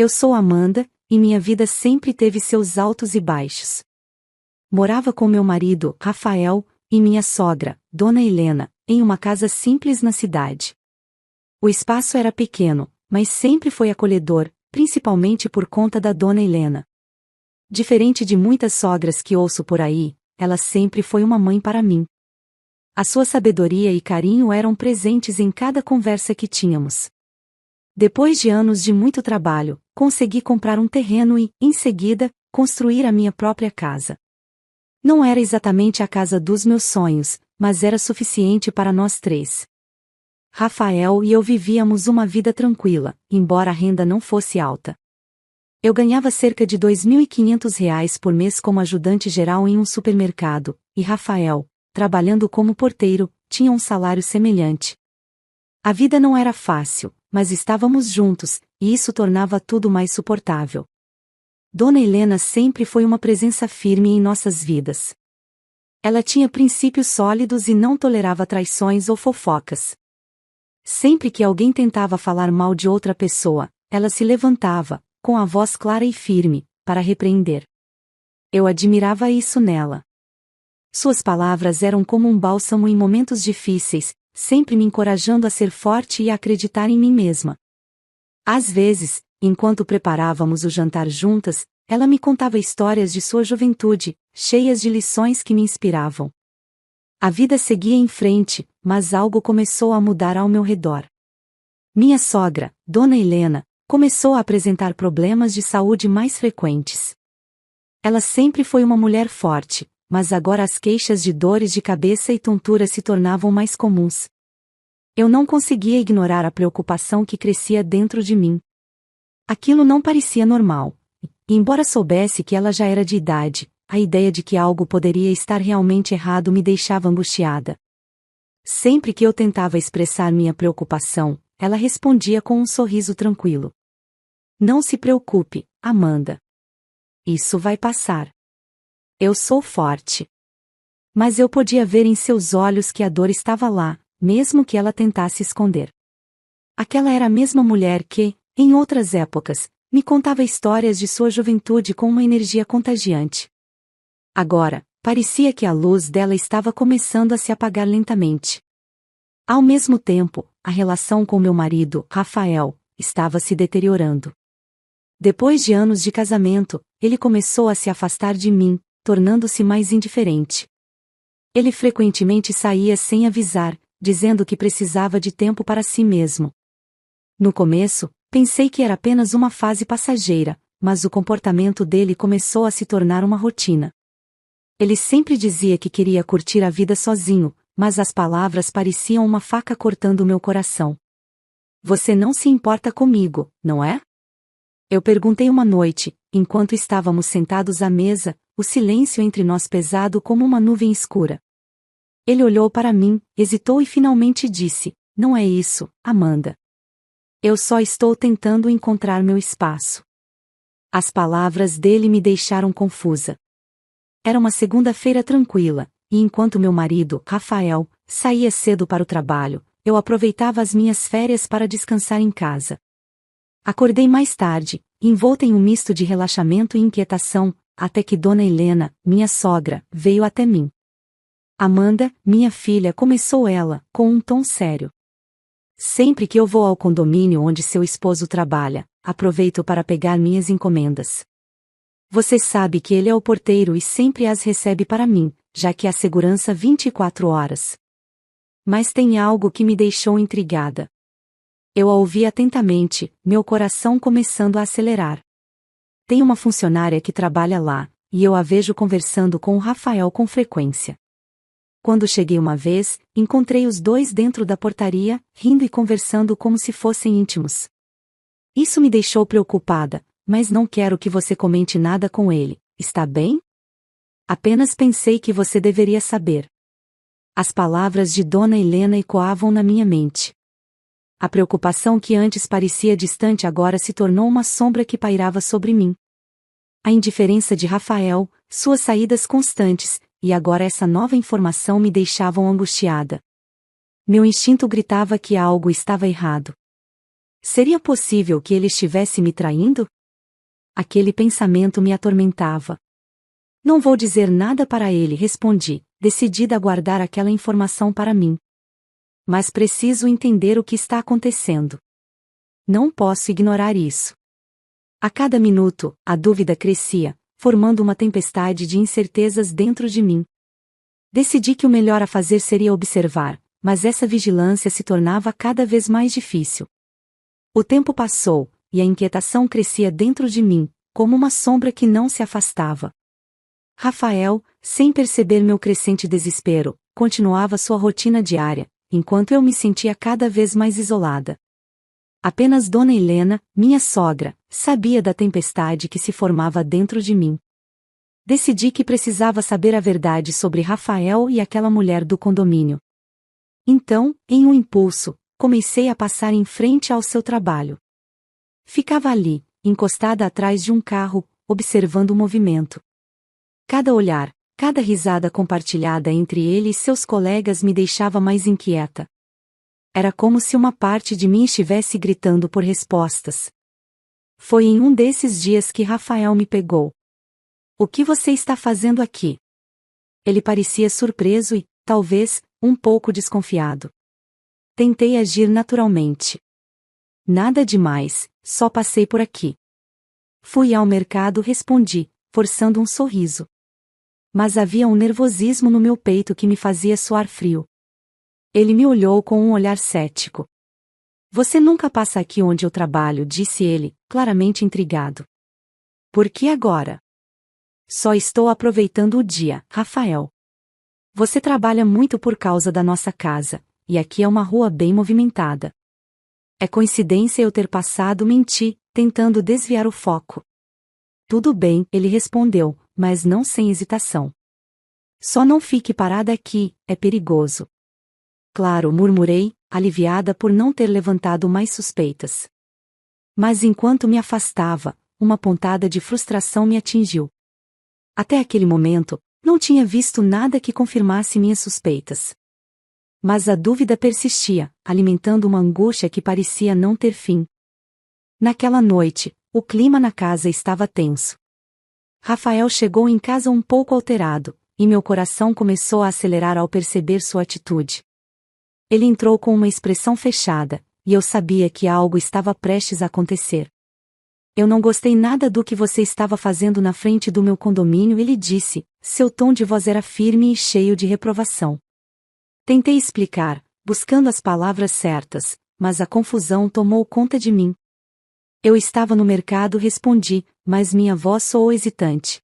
Eu sou Amanda, e minha vida sempre teve seus altos e baixos. Morava com meu marido, Rafael, e minha sogra, Dona Helena, em uma casa simples na cidade. O espaço era pequeno, mas sempre foi acolhedor, principalmente por conta da Dona Helena. Diferente de muitas sogras que ouço por aí, ela sempre foi uma mãe para mim. A sua sabedoria e carinho eram presentes em cada conversa que tínhamos. Depois de anos de muito trabalho, consegui comprar um terreno e, em seguida, construir a minha própria casa. Não era exatamente a casa dos meus sonhos, mas era suficiente para nós três. Rafael e eu vivíamos uma vida tranquila, embora a renda não fosse alta. Eu ganhava cerca de R$ 2.500 por mês como ajudante geral em um supermercado, e Rafael, trabalhando como porteiro, tinha um salário semelhante. A vida não era fácil, mas estávamos juntos, e isso tornava tudo mais suportável. Dona Helena sempre foi uma presença firme em nossas vidas. Ela tinha princípios sólidos e não tolerava traições ou fofocas. Sempre que alguém tentava falar mal de outra pessoa, ela se levantava, com a voz clara e firme, para repreender. Eu admirava isso nela. Suas palavras eram como um bálsamo em momentos difíceis, sempre me encorajando a ser forte e a acreditar em mim mesma. Às vezes, enquanto preparávamos o jantar juntas, ela me contava histórias de sua juventude, cheias de lições que me inspiravam. A vida seguia em frente, mas algo começou a mudar ao meu redor. Minha sogra, Dona Helena, começou a apresentar problemas de saúde mais frequentes. Ela sempre foi uma mulher forte, mas agora as queixas de dores de cabeça e tontura se tornavam mais comuns. Eu não conseguia ignorar a preocupação que crescia dentro de mim. Aquilo não parecia normal. E embora soubesse que ela já era de idade, a ideia de que algo poderia estar realmente errado me deixava angustiada. Sempre que eu tentava expressar minha preocupação, ela respondia com um sorriso tranquilo. Não se preocupe, Amanda. Isso vai passar. Eu sou forte. Mas eu podia ver em seus olhos que a dor estava lá, mesmo que ela tentasse esconder. Aquela era a mesma mulher que, em outras épocas, me contava histórias de sua juventude com uma energia contagiante. Agora, parecia que a luz dela estava começando a se apagar lentamente. Ao mesmo tempo, a relação com meu marido, Rafael, estava se deteriorando. Depois de anos de casamento, ele começou a se afastar de mim, tornando-se mais indiferente. Ele frequentemente saía sem avisar, dizendo que precisava de tempo para si mesmo. No começo, pensei que era apenas uma fase passageira, mas o comportamento dele começou a se tornar uma rotina. Ele sempre dizia que queria curtir a vida sozinho, mas as palavras pareciam uma faca cortando meu coração. Você não se importa comigo, não é? Eu perguntei uma noite, enquanto estávamos sentados à mesa, o silêncio entre nós pesado como uma nuvem escura. Ele olhou para mim, hesitou e finalmente disse: Não é isso, Amanda. Eu só estou tentando encontrar meu espaço. As palavras dele me deixaram confusa. Era uma segunda-feira tranquila, e enquanto meu marido, Rafael, saía cedo para o trabalho, eu aproveitava as minhas férias para descansar em casa. Acordei mais tarde, envolta em um misto de relaxamento e inquietação, até que Dona Helena, minha sogra, veio até mim. Amanda, minha filha, começou ela, com um tom sério. Sempre que eu vou ao condomínio onde seu esposo trabalha, aproveito para pegar minhas encomendas. Você sabe que ele é o porteiro e sempre as recebe para mim, já que há segurança 24 horas. Mas tem algo que me deixou intrigada. Eu a ouvi atentamente, meu coração começando a acelerar. Tem uma funcionária que trabalha lá, e eu a vejo conversando com o Rafael com frequência. Quando cheguei uma vez, encontrei os dois dentro da portaria, rindo e conversando como se fossem íntimos. Isso me deixou preocupada, mas não quero que você comente nada com ele, está bem? Apenas pensei que você deveria saber. As palavras de Dona Helena ecoavam na minha mente. A preocupação que antes parecia distante agora se tornou uma sombra que pairava sobre mim. A indiferença de Rafael, suas saídas constantes, e agora essa nova informação me deixavam angustiada. Meu instinto gritava que algo estava errado. Seria possível que ele estivesse me traindo? Aquele pensamento me atormentava. Não vou dizer nada para ele, respondi, decidida a guardar aquela informação para mim. Mas preciso entender o que está acontecendo. Não posso ignorar isso. A cada minuto, a dúvida crescia, formando uma tempestade de incertezas dentro de mim. Decidi que o melhor a fazer seria observar, mas essa vigilância se tornava cada vez mais difícil. O tempo passou, e a inquietação crescia dentro de mim, como uma sombra que não se afastava. Rafael, sem perceber meu crescente desespero, continuava sua rotina diária, enquanto eu me sentia cada vez mais isolada. Apenas Dona Helena, minha sogra, sabia da tempestade que se formava dentro de mim. Decidi que precisava saber a verdade sobre Rafael e aquela mulher do condomínio. Então, em um impulso, comecei a passar em frente ao seu trabalho. Ficava ali, encostada atrás de um carro, observando o movimento. Cada olhar, cada risada compartilhada entre ele e seus colegas me deixava mais inquieta. Era como se uma parte de mim estivesse gritando por respostas. Foi em um desses dias que Rafael me pegou. "O que você está fazendo aqui?" Ele parecia surpreso e, talvez, um pouco desconfiado. Tentei agir naturalmente. "Nada demais, só passei por aqui." "Fui ao mercado", respondi, forçando um sorriso. Mas havia um nervosismo no meu peito que me fazia suar frio. Ele me olhou com um olhar cético. "Você nunca passa aqui onde eu trabalho", disse ele, claramente intrigado. "Por que agora?" "Só estou aproveitando o dia, Rafael. Você trabalha muito por causa da nossa casa, e aqui é uma rua bem movimentada. É coincidência eu ter passado", menti, tentando desviar o foco. "Tudo bem", ele respondeu, mas não sem hesitação. "Só não fique parada aqui, é perigoso." "Claro", murmurei, aliviada por não ter levantado mais suspeitas. Mas enquanto me afastava, uma pontada de frustração me atingiu. Até aquele momento, não tinha visto nada que confirmasse minhas suspeitas. Mas a dúvida persistia, alimentando uma angústia que parecia não ter fim. Naquela noite, o clima na casa estava tenso. Rafael chegou em casa um pouco alterado, e meu coração começou a acelerar ao perceber sua atitude. Ele entrou com uma expressão fechada, e eu sabia que algo estava prestes a acontecer. "Eu não gostei nada do que você estava fazendo na frente do meu condomínio", ele disse, seu tom de voz era firme e cheio de reprovação. Tentei explicar, buscando as palavras certas, mas a confusão tomou conta de mim. "Eu estava no mercado", respondi, mas minha voz soou hesitante.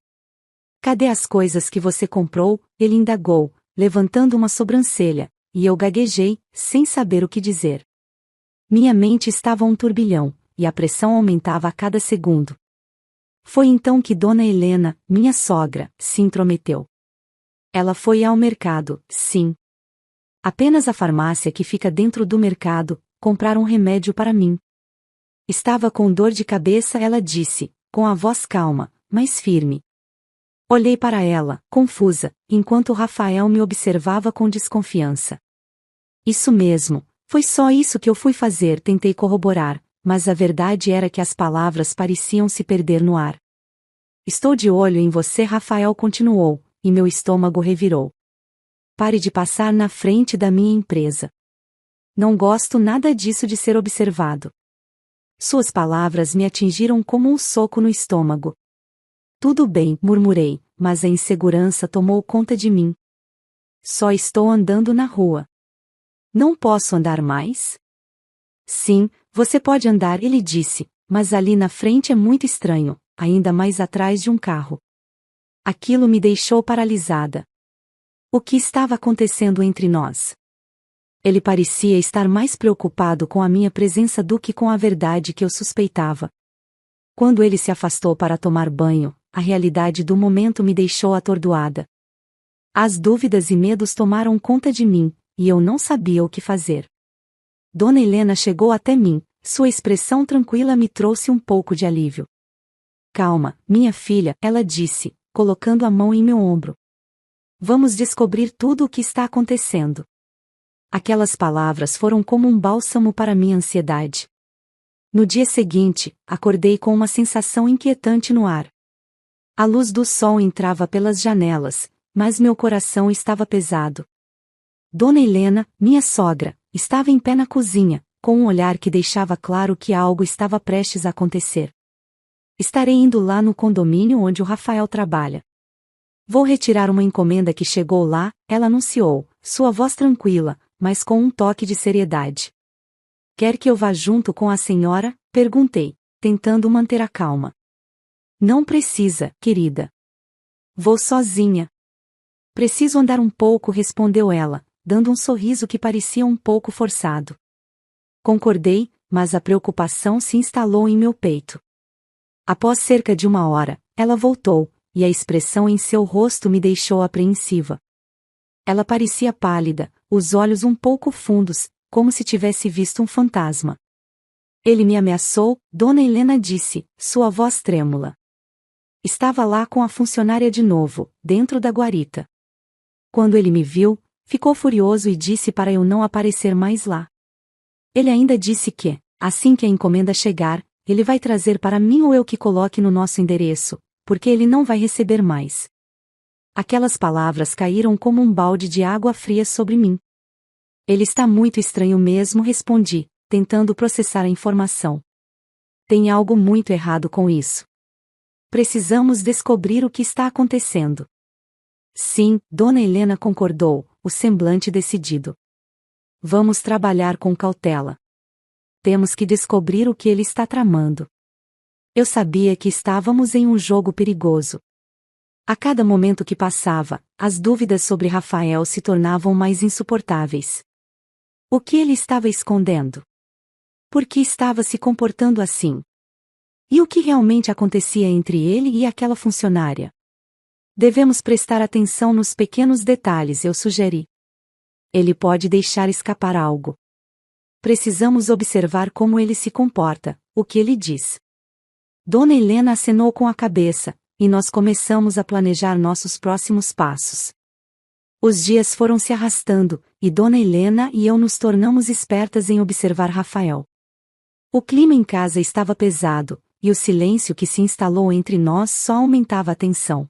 "Cadê as coisas que você comprou?", ele indagou, levantando uma sobrancelha, e eu gaguejei, sem saber o que dizer. Minha mente estava um turbilhão, e a pressão aumentava a cada segundo. Foi então que Dona Helena, minha sogra, se intrometeu. Ela foi ao mercado, sim. Apenas a farmácia que fica dentro do mercado, comprar um remédio para mim. Estava com dor de cabeça, ela disse, com a voz calma, mas firme. Olhei para ela, confusa, enquanto Rafael me observava com desconfiança. "Isso mesmo, foi só isso que eu fui fazer", tentei corroborar, mas a verdade era que as palavras pareciam se perder no ar. "Estou de olho em você", Rafael continuou, e meu estômago revirou. "Pare de passar na frente da minha empresa. Não gosto nada disso de ser observado." Suas palavras me atingiram como um soco no estômago. "Tudo bem", murmurei, mas a insegurança tomou conta de mim. "Só estou andando na rua." "Não posso andar mais?" "Sim, você pode andar", ele disse, "mas ali na frente é muito estranho, ainda mais atrás de um carro." Aquilo me deixou paralisada. O que estava acontecendo entre nós? Ele parecia estar mais preocupado com a minha presença do que com a verdade que eu suspeitava. Quando ele se afastou para tomar banho, a realidade do momento me deixou atordoada. As dúvidas e medos tomaram conta de mim, e eu não sabia o que fazer. Dona Helena chegou até mim, sua expressão tranquila me trouxe um pouco de alívio. "Calma, minha filha", ela disse, colocando a mão em meu ombro. "Vamos descobrir tudo o que está acontecendo." Aquelas palavras foram como um bálsamo para minha ansiedade. No dia seguinte, acordei com uma sensação inquietante no ar. A luz do sol entrava pelas janelas, mas meu coração estava pesado. Dona Helena, minha sogra, estava em pé na cozinha, com um olhar que deixava claro que algo estava prestes a acontecer. Estarei indo lá no condomínio onde o Rafael trabalha. Vou retirar uma encomenda que chegou lá, ela anunciou, sua voz tranquila, mas com um toque de seriedade. Quer que eu vá junto com a senhora? Perguntei, tentando manter a calma. Não precisa, querida. Vou sozinha. Preciso andar um pouco, respondeu ela, dando um sorriso que parecia um pouco forçado. Concordei, mas a preocupação se instalou em meu peito. Após cerca de 1 hora, ela voltou, e a expressão em seu rosto me deixou apreensiva. Ela parecia pálida, os olhos um pouco fundos, como se tivesse visto um fantasma. Ele me ameaçou, Dona Helena disse, sua voz trêmula. Estava lá com a funcionária de novo, dentro da guarita. Quando ele me viu, ficou furioso e disse para eu não aparecer mais lá. Ele ainda disse que, assim que a encomenda chegar, ele vai trazer para mim ou eu que coloque no nosso endereço, porque ele não vai receber mais. Aquelas palavras caíram como um balde de água fria sobre mim. Ele está muito estranho mesmo, respondi, tentando processar a informação. Tem algo muito errado com isso. Precisamos descobrir o que está acontecendo. Sim, Dona Helena concordou, o semblante decidido. Vamos trabalhar com cautela. Temos que descobrir o que ele está tramando. Eu sabia que estávamos em um jogo perigoso. A cada momento que passava, as dúvidas sobre Rafael se tornavam mais insuportáveis. O que ele estava escondendo? Por que estava se comportando assim? E o que realmente acontecia entre ele e aquela funcionária? Devemos prestar atenção nos pequenos detalhes, eu sugeri. Ele pode deixar escapar algo. Precisamos observar como ele se comporta, o que ele diz. Dona Helena acenou com a cabeça, e nós começamos a planejar nossos próximos passos. Os dias foram se arrastando, e Dona Helena e eu nos tornamos espertas em observar Rafael. O clima em casa estava pesado, e o silêncio que se instalou entre nós só aumentava a tensão.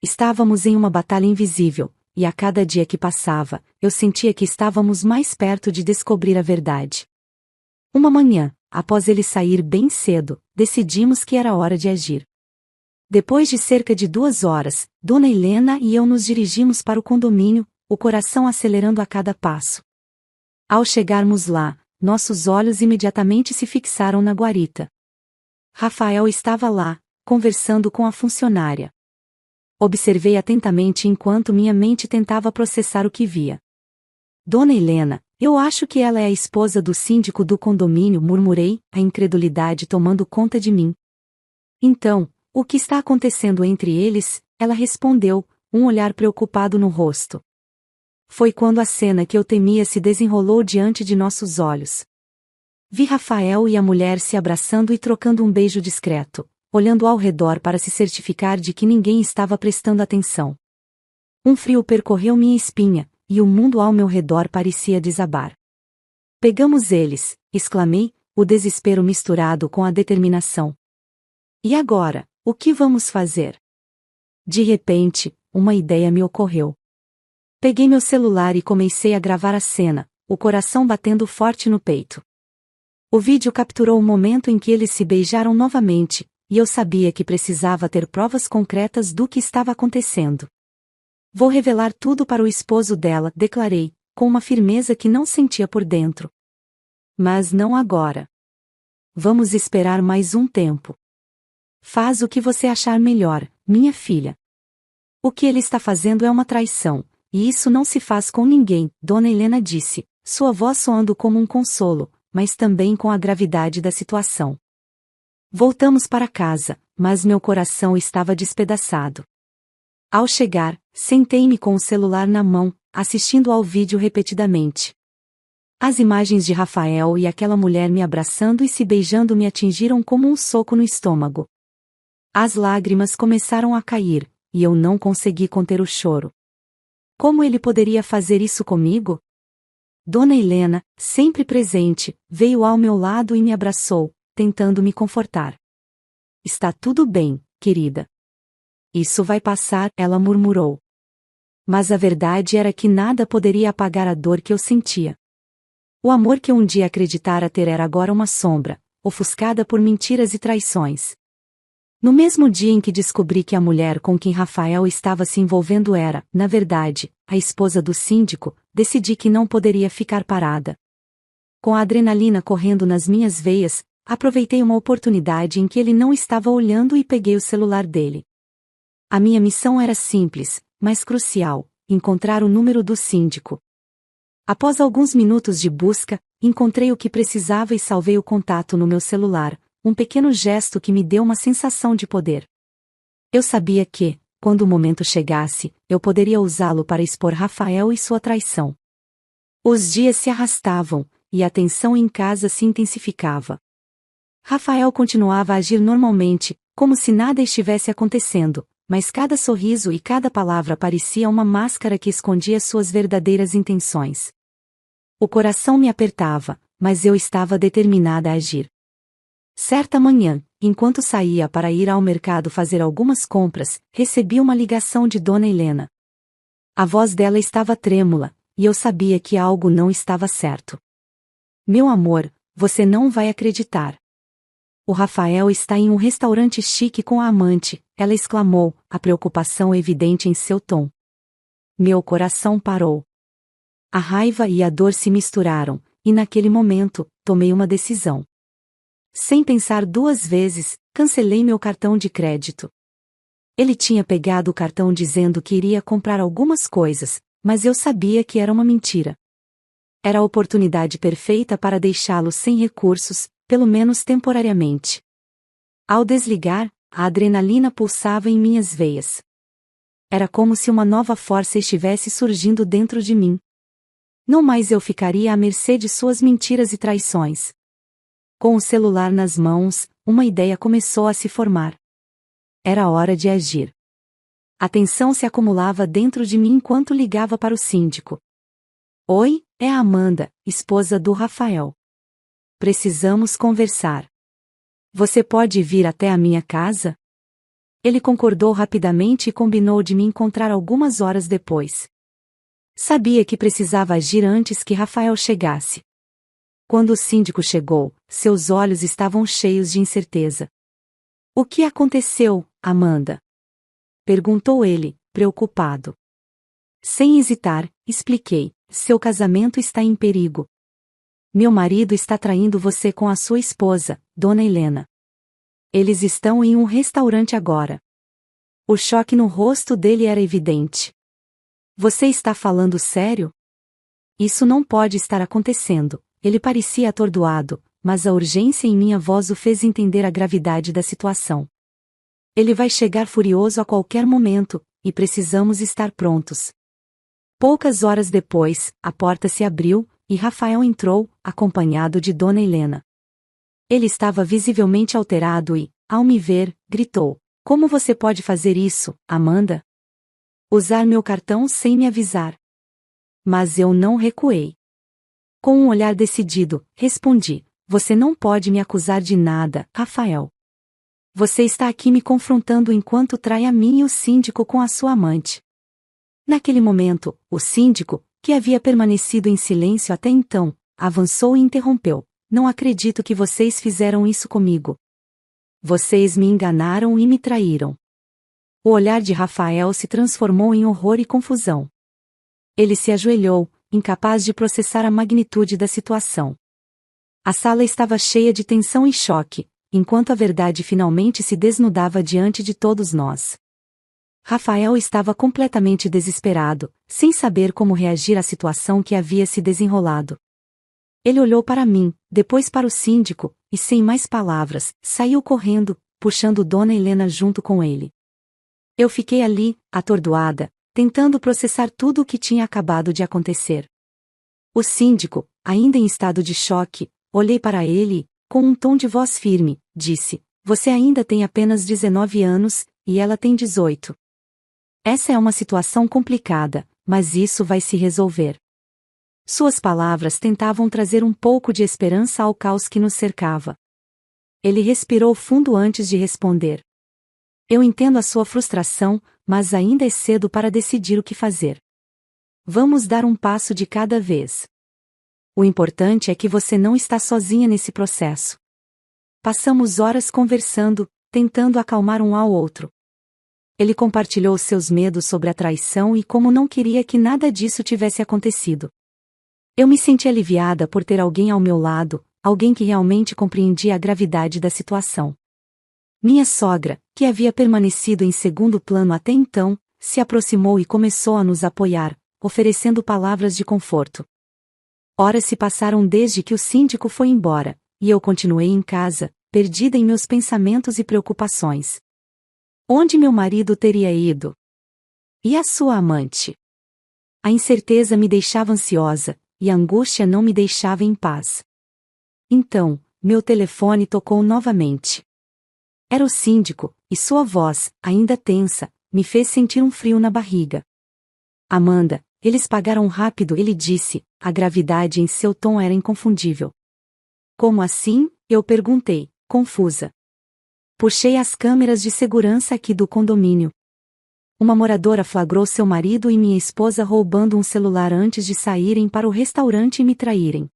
Estávamos em uma batalha invisível, e a cada dia que passava, eu sentia que estávamos mais perto de descobrir a verdade. Uma manhã, após ele sair bem cedo, decidimos que era hora de agir. Depois de cerca de 2 horas, Dona Helena e eu nos dirigimos para o condomínio, o coração acelerando a cada passo. Ao chegarmos lá, nossos olhos imediatamente se fixaram na guarita. Rafael estava lá, conversando com a funcionária. Observei atentamente enquanto minha mente tentava processar o que via. Dona Helena, eu acho que ela é a esposa do síndico do condomínio, murmurei, a incredulidade tomando conta de mim. Então, o que está acontecendo entre eles? Ela respondeu, um olhar preocupado no rosto. Foi quando a cena que eu temia se desenrolou diante de nossos olhos. Vi Rafael e a mulher se abraçando e trocando um beijo discreto, olhando ao redor para se certificar de que ninguém estava prestando atenção. Um frio percorreu minha espinha, e o mundo ao meu redor parecia desabar. Pegamos eles, exclamei, o desespero misturado com a determinação. E agora, o que vamos fazer? De repente, uma ideia me ocorreu. Peguei meu celular e comecei a gravar a cena, o coração batendo forte no peito. O vídeo capturou o momento em que eles se beijaram novamente, e eu sabia que precisava ter provas concretas do que estava acontecendo. Vou revelar tudo para o esposo dela, declarei, com uma firmeza que não sentia por dentro. Mas não agora. Vamos esperar mais um tempo. Faz o que você achar melhor, minha filha. O que ele está fazendo é uma traição, e isso não se faz com ninguém, Dona Helena disse, sua voz soando como um consolo, mas também com a gravidade da situação. Voltamos para casa, mas meu coração estava despedaçado. Ao chegar, sentei-me com o celular na mão, assistindo ao vídeo repetidamente. As imagens de Rafael e aquela mulher me abraçando e se beijando me atingiram como um soco no estômago. As lágrimas começaram a cair, e eu não consegui conter o choro. Como ele poderia fazer isso comigo? Dona Helena, sempre presente, veio ao meu lado e me abraçou, tentando me confortar. Está tudo bem, querida. Isso vai passar, ela murmurou. Mas a verdade era que nada poderia apagar a dor que eu sentia. O amor que eu um dia acreditara ter era agora uma sombra, ofuscada por mentiras e traições. No mesmo dia em que descobri que a mulher com quem Rafael estava se envolvendo era, na verdade, a esposa do síndico, decidi que não poderia ficar parada. Com a adrenalina correndo nas minhas veias, aproveitei uma oportunidade em que ele não estava olhando e peguei o celular dele. A minha missão era simples, mas crucial: encontrar o número do síndico. Após alguns minutos de busca, encontrei o que precisava e salvei o contato no meu celular, um pequeno gesto que me deu uma sensação de poder. Eu sabia que, quando o momento chegasse, eu poderia usá-lo para expor Rafael e sua traição. Os dias se arrastavam, e a tensão em casa se intensificava. Rafael continuava a agir normalmente, como se nada estivesse acontecendo, mas cada sorriso e cada palavra parecia uma máscara que escondia suas verdadeiras intenções. O coração me apertava, mas eu estava determinada a agir. Certa manhã, enquanto saía para ir ao mercado fazer algumas compras, recebi uma ligação de Dona Helena. A voz dela estava trêmula, e eu sabia que algo não estava certo. Meu amor, você não vai acreditar. O Rafael está em um restaurante chique com a amante, ela exclamou, a preocupação evidente em seu tom. Meu coração parou. A raiva e a dor se misturaram, e naquele momento, tomei uma decisão. Sem pensar duas vezes, cancelei meu cartão de crédito. Ele tinha pegado o cartão dizendo que iria comprar algumas coisas, mas eu sabia que era uma mentira. Era a oportunidade perfeita para deixá-lo sem recursos, pelo menos temporariamente. Ao desligar, a adrenalina pulsava em minhas veias. Era como se uma nova força estivesse surgindo dentro de mim. Não mais eu ficaria à mercê de suas mentiras e traições. Com o celular nas mãos, uma ideia começou a se formar. Era hora de agir. A tensão se acumulava dentro de mim enquanto ligava para o síndico. Oi, é a Amanda, esposa do Rafael. Precisamos conversar. Você pode vir até a minha casa? Ele concordou rapidamente e combinou de me encontrar algumas horas depois. Sabia que precisava agir antes que Rafael chegasse. Quando o síndico chegou, seus olhos estavam cheios de incerteza. O que aconteceu, Amanda? Perguntou ele, preocupado. Sem hesitar, expliquei: seu casamento está em perigo. Meu marido está traindo você com a sua esposa, Dona Helena. Eles estão em um restaurante agora. O choque no rosto dele era evidente. Você está falando sério? Isso não pode estar acontecendo. Ele parecia atordoado, mas a urgência em minha voz o fez entender a gravidade da situação. Ele vai chegar furioso a qualquer momento, e precisamos estar prontos. Poucas horas depois, a porta se abriu, e Rafael entrou, acompanhado de Dona Helena. Ele estava visivelmente alterado e, ao me ver, gritou: Como você pode fazer isso, Amanda? Usar meu cartão sem me avisar. Mas eu não recuei. Com um olhar decidido, respondi: Você não pode me acusar de nada, Rafael. Você está aqui me confrontando enquanto trai a mim e o síndico com a sua amante. Naquele momento, o síndico, que havia permanecido em silêncio até então, avançou e interrompeu: Não acredito que vocês fizeram isso comigo. Vocês me enganaram e me traíram. O olhar de Rafael se transformou em horror e confusão. Ele se ajoelhou, incapaz de processar a magnitude da situação. A sala estava cheia de tensão e choque, enquanto a verdade finalmente se desnudava diante de todos nós. Rafael estava completamente desesperado, sem saber como reagir à situação que havia se desenrolado. Ele olhou para mim, depois para o síndico, e sem mais palavras, saiu correndo, puxando Dona Helena junto com ele. Eu fiquei ali, atordoada, tentando processar tudo o que tinha acabado de acontecer. O síndico, ainda em estado de choque, olhei para ele e, com um tom de voz firme, disse: Você ainda tem apenas 19 anos, e ela tem 18. Essa é uma situação complicada, mas isso vai se resolver. Suas palavras tentavam trazer um pouco de esperança ao caos que nos cercava. Ele respirou fundo antes de responder. Eu entendo a sua frustração, mas ainda é cedo para decidir o que fazer. Vamos dar um passo de cada vez. O importante é que você não está sozinha nesse processo. Passamos horas conversando, tentando acalmar um ao outro. Ele compartilhou seus medos sobre a traição e como não queria que nada disso tivesse acontecido. Eu me senti aliviada por ter alguém ao meu lado, alguém que realmente compreendia a gravidade da situação. Minha sogra, que havia permanecido em segundo plano até então, se aproximou e começou a nos apoiar, oferecendo palavras de conforto. Horas se passaram desde que o síndico foi embora, e eu continuei em casa, perdida em meus pensamentos e preocupações. Onde meu marido teria ido? E a sua amante? A incerteza me deixava ansiosa, e a angústia não me deixava em paz. Então, meu telefone tocou novamente. Era o síndico, e sua voz, ainda tensa, me fez sentir um frio na barriga. Amanda, eles pagaram rápido, ele disse, a gravidade em seu tom era inconfundível. Como assim? Eu perguntei, confusa. Puxei as câmeras de segurança aqui do condomínio. Uma moradora flagrou seu marido e minha esposa roubando um celular antes de saírem para o restaurante e me traírem.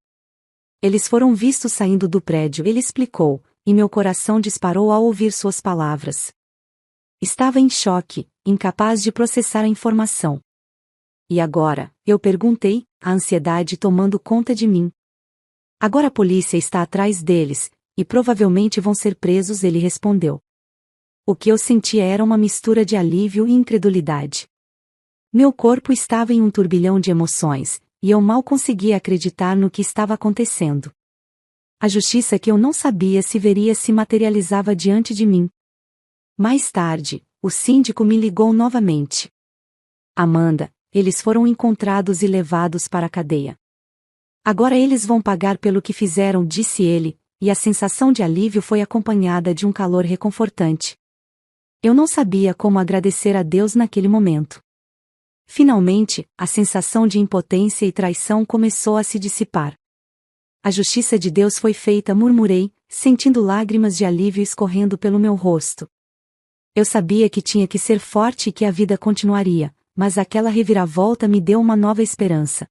Eles foram vistos saindo do prédio, ele explicou, e meu coração disparou ao ouvir suas palavras. Estava em choque, incapaz de processar a informação. E agora? Eu perguntei, a ansiedade tomando conta de mim. Agora a polícia está atrás deles, e provavelmente vão ser presos, ele respondeu. O que eu sentia era uma mistura de alívio e incredulidade. Meu corpo estava em um turbilhão de emoções, e eu mal conseguia acreditar no que estava acontecendo. A justiça que eu não sabia se veria se materializava diante de mim. Mais tarde, o síndico me ligou novamente. Amanda, eles foram encontrados e levados para a cadeia. Agora eles vão pagar pelo que fizeram, disse ele, e a sensação de alívio foi acompanhada de um calor reconfortante. Eu não sabia como agradecer a Deus naquele momento. Finalmente, a sensação de impotência e traição começou a se dissipar. A justiça de Deus foi feita, murmurei, sentindo lágrimas de alívio escorrendo pelo meu rosto. Eu sabia que tinha que ser forte e que a vida continuaria, mas aquela reviravolta me deu uma nova esperança.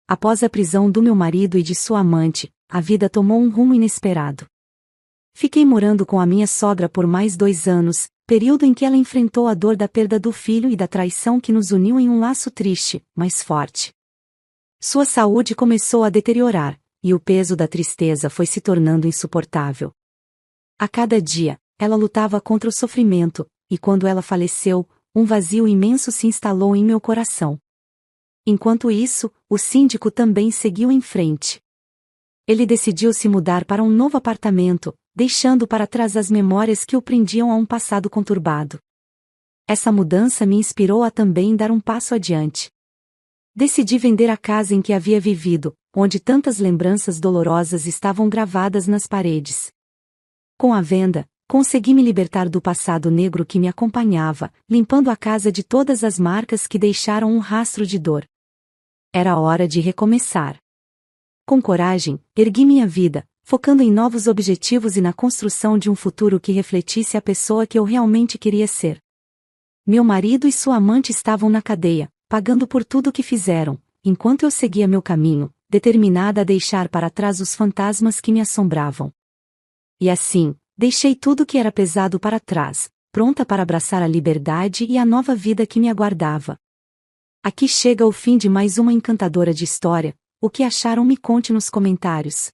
Após a prisão do meu marido e de sua amante, a vida tomou um rumo inesperado. Fiquei morando com a minha sogra por mais 2 anos, período em que ela enfrentou a dor da perda do filho e da traição que nos uniu em um laço triste, mas forte. Sua saúde começou a deteriorar, e o peso da tristeza foi se tornando insuportável. A cada dia, ela lutava contra o sofrimento, e quando ela faleceu, um vazio imenso se instalou em meu coração. Enquanto isso, o síndico também seguiu em frente. Ele decidiu se mudar para um novo apartamento, deixando para trás as memórias que o prendiam a um passado conturbado. Essa mudança me inspirou a também dar um passo adiante. Decidi vender a casa em que havia vivido, onde tantas lembranças dolorosas estavam gravadas nas paredes. Com a venda, consegui me libertar do passado negro que me acompanhava, limpando a casa de todas as marcas que deixaram um rastro de dor. Era hora de recomeçar. Com coragem, ergui minha vida, focando em novos objetivos e na construção de um futuro que refletisse a pessoa que eu realmente queria ser. Meu marido e sua amante estavam na cadeia, pagando por tudo o que fizeram, enquanto eu seguia meu caminho, determinada a deixar para trás os fantasmas que me assombravam. E assim, deixei tudo que era pesado para trás, pronta para abraçar a liberdade e a nova vida que me aguardava. Aqui chega o fim de mais uma encantadora de história. O que acharam, me conte nos comentários.